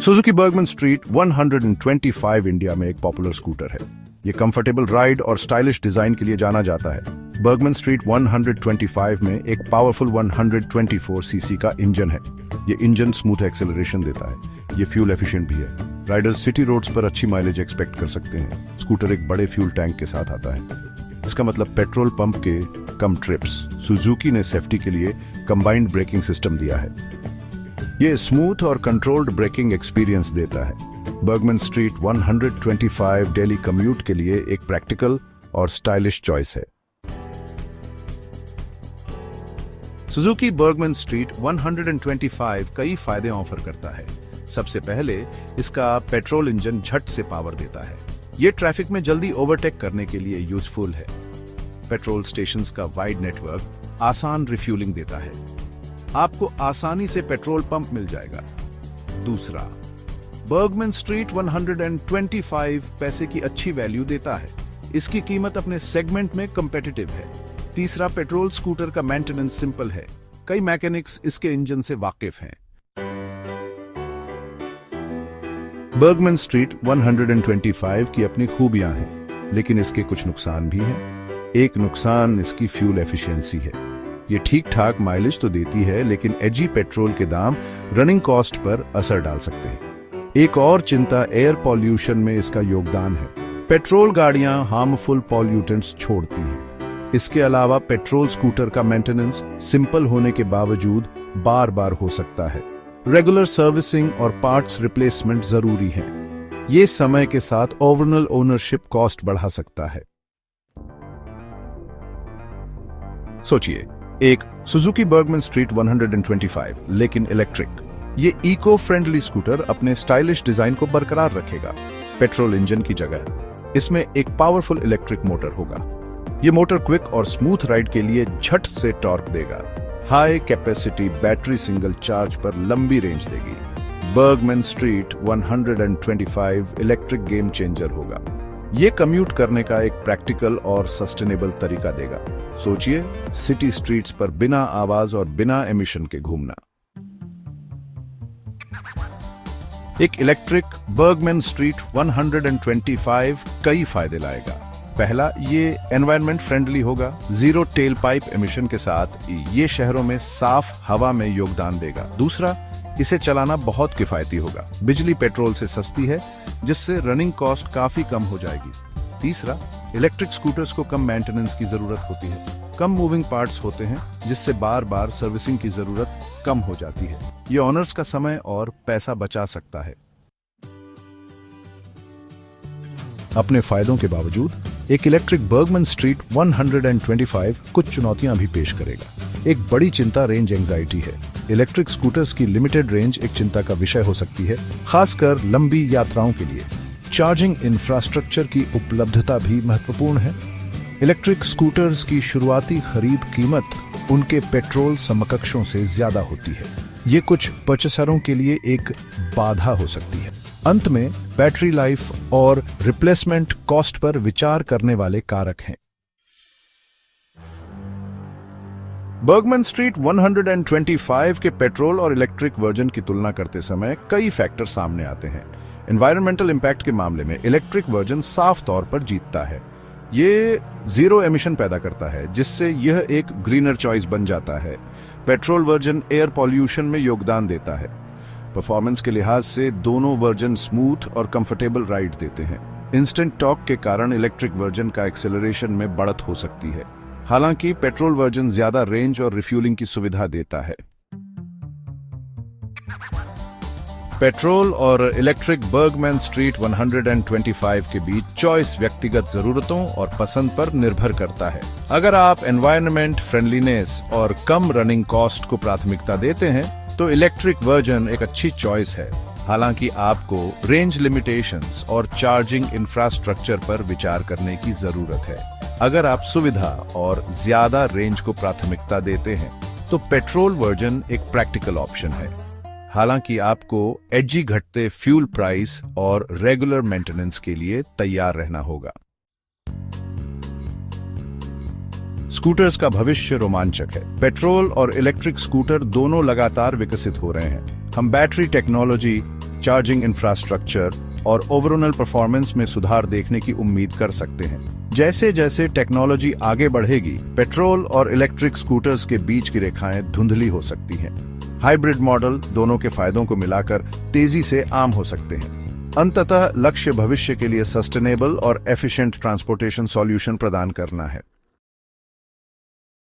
Suzuki Burgman street 125 India में एक popular scooter है। ये कंफर्टेबल राइड और स्टाइलिश डिजाइन के लिए जाना जाता है। बर्गमैन स्ट्रीट 125 में एक पावरफुल 124 सीसी का इंजन है। ये इंजन स्मूथ एक्सेलरेशन देता है। ये फ्यूल एफिशिएंट भी है। राइडर्स सिटी रोड्स पर अच्छी माइलेज एक्सपेक्ट कर सकते हैं। स्कूटर एक बड़े फ्यूल टैंक के साथ आता है। इसका मतलब पेट्रोल पंप के कम ट्रिप्स। सुजुकी ने सेफ्टी के लिए कंबाइंड ब्रेकिंग सिस्टम दिया है। ये स्मूथ और कंट्रोल्ड ब्रेकिंग एक्सपीरियंस देता है। बर्गमैन स्ट्रीट 125 डेली कम्यूट के लिए एक प्रैक्टिकल और स्टाइलिश चॉइस है। सुजुकी बर्गमैन स्ट्रीट 125 कई फायदे ऑफर करता है। सबसे पहले इसका पेट्रोल इंजन झट से पावर देता है। ये ट्रैफिक में जल्दी ओवरटेक करने के लिए यूजफुल है। पेट्रोल स्टेशंस का वाइड नेटवर्क आसान रिफ्यूलिंग देता है। आपको आसानी से पेट्रोल पंप मिल जाएगा। दूसरा, बर्गमैन स्ट्रीट 125 पैसे की अच्छी वैल्यू देता है। इसकी कीमत अपने सेगमेंट में कम्पिटिटिव है। तीसरा, पेट्रोल स्कूटर का मेंटेनेंस सिंपल है। कई मैकेनिक्स इसके इंजन से वाकिफ हैं। बर्गमैन स्ट्रीट 125 की अपनी खूबियां हैं, लेकिन इसके कुछ नुकसान भी हैं। एक नुकसान इसकी फ्यूल एफिशिएंसी है। ये ठीक ठाक माइलेज तो देती है, लेकिन एजी पेट्रोल के दाम रनिंग कॉस्ट पर असर डाल सकते हैं। एक और चिंता एयर पॉल्यूशन में इसका योगदान है। पेट्रोल गाड़ियां हार्मफुल पॉल्यूटेंट्स छोड़ती हैं। इसके अलावा पेट्रोल स्कूटर का मेंटेनेंस सिंपल होने के बावजूद बार बार हो सकता है। रेगुलर सर्विसिंग और पार्ट्स रिप्लेसमेंट जरूरी है। ये समय के साथ ओवरऑल ओनरशिप कॉस्ट बढ़ा सकता है। सोचिए, एक सुजुकी बर्गमैन स्ट्रीट 125 लेकिन इलेक्ट्रिक। ये इको फ्रेंडली स्कूटर अपने स्टाइलिश डिजाइन को बरकरार रखेगा। पेट्रोल इंजन की जगह इसमें एक पावरफुल इलेक्ट्रिक मोटर होगा। ये मोटर क्विक और स्मूथ राइड के लिए झट से टॉर्क देगा। High capacity battery single charge पर लंबी रेंज देगी। Burgman street 125 electric game changer होगा। ये कम्यूट करने का एक प्रैक्टिकल और सस्टेनेबल तरीका देगा। सोचिए, सिटी स्ट्रीट्स पर बिना आवाज और बिना एमिशन के घूमना। एक इलेक्ट्रिक बर्गमैन स्ट्रीट 125 कई फायदे लाएगा। पहला, ये एनवायरनमेंट फ्रेंडली होगा। जीरो टेल पाइप एमिशन के साथ ये शहरों में साफ हवा में योगदान देगा। दूसरा, इसे चलाना बहुत किफायती होगा। बिजली पेट्रोल से सस्ती है, जिससे रनिंग कॉस्ट काफी कम हो जाएगी। तीसरा, इलेक्ट्रिक स्कूटर्स को कम मेंटेनेंस की जरूरत होती है। कम मूविंग पार्ट्स होते हैं, जिससे बार बार सर्विसिंग की जरूरत कम हो जाती है। ये ओनर्स का समय और पैसा बचा सकता है। अपने फायदों के बावजूद एक इलेक्ट्रिक बर्गमैन स्ट्रीट 125 कुछ चुनौतियां भी पेश करेगा। एक बड़ी चिंता रेंज एंजाइटी है। इलेक्ट्रिक स्कूटर्स की लिमिटेड रेंज एक चिंता का विषय हो सकती है, खासकर लंबी यात्राओं के लिए। चार्जिंग इंफ्रास्ट्रक्चर की उपलब्धता भी महत्वपूर्ण है। इलेक्ट्रिक स्कूटर्स की शुरुआती खरीद कीमत उनके पेट्रोल समकक्षों से ज्यादा होती है। ये कुछ परचेसरों के लिए एक बाधा हो सकती है। अंत में बैटरी लाइफ और रिप्लेसमेंट कॉस्ट पर विचार करने वाले कारक हैं। बर्गमैन स्ट्रीट 125 के पेट्रोल और इलेक्ट्रिक वर्जन की तुलना करते समय कई फैक्टर सामने आते हैं। एनवायरमेंटल इंपैक्ट के मामले में इलेक्ट्रिक वर्जन साफ तौर पर जीतता है। ये जीरो एमिशन पैदा करता है, जिससे यह एक ग्रीनर चॉइस बन जाता है। पेट्रोल वर्जन एयर पॉल्यूशन में योगदान देता है। परफॉर्मेंस के लिहाज से दोनों वर्जन स्मूथ और कंफर्टेबल राइड देते हैं। इंस्टेंट टॉर्क के कारण इलेक्ट्रिक वर्जन का एक्सेलरेशन में बढ़त हो सकती है। हालांकि पेट्रोल वर्जन ज्यादा रेंज और रिफ्यूलिंग की सुविधा देता है। पेट्रोल और इलेक्ट्रिक बर्गमैन स्ट्रीट 125 के बीच चॉइस व्यक्तिगत जरूरतों और पसंद पर निर्भर करता है। अगर आप एनवायरनमेंट फ्रेंडलीनेस और कम रनिंग कॉस्ट को प्राथमिकता देते हैं, तो इलेक्ट्रिक वर्जन एक अच्छी चॉइस है। हालांकि आपको रेंज लिमिटेशंस और चार्जिंग इंफ्रास्ट्रक्चर पर विचार करने की जरूरत है। अगर आप सुविधा और ज्यादा रेंज को प्राथमिकता देते हैं, तो पेट्रोल वर्जन एक प्रैक्टिकल ऑप्शन है। हालांकि आपको एजी घटते फ्यूल प्राइस और रेगुलर मेंटेनेंस के लिए तैयार रहना होगा। स्कूटर्स का भविष्य रोमांचक है। पेट्रोल और इलेक्ट्रिक स्कूटर दोनों लगातार विकसित हो रहे हैं। हम बैटरी टेक्नोलॉजी, चार्जिंग इंफ्रास्ट्रक्चर और ओवरऑल परफॉर्मेंस में सुधार देखने की उम्मीद कर सकते हैं। जैसे जैसे टेक्नोलॉजी आगे बढ़ेगी, पेट्रोल और इलेक्ट्रिक स्कूटर्स के बीच की रेखाएं धुंधली हो सकती हैं। हाइब्रिड मॉडल दोनों के फायदों को मिलाकर तेजी से आम हो सकते हैं। अंततः लक्ष्य भविष्य के लिए सस्टेनेबल और एफिशिएंट ट्रांसपोर्टेशन सॉल्यूशन प्रदान करना है।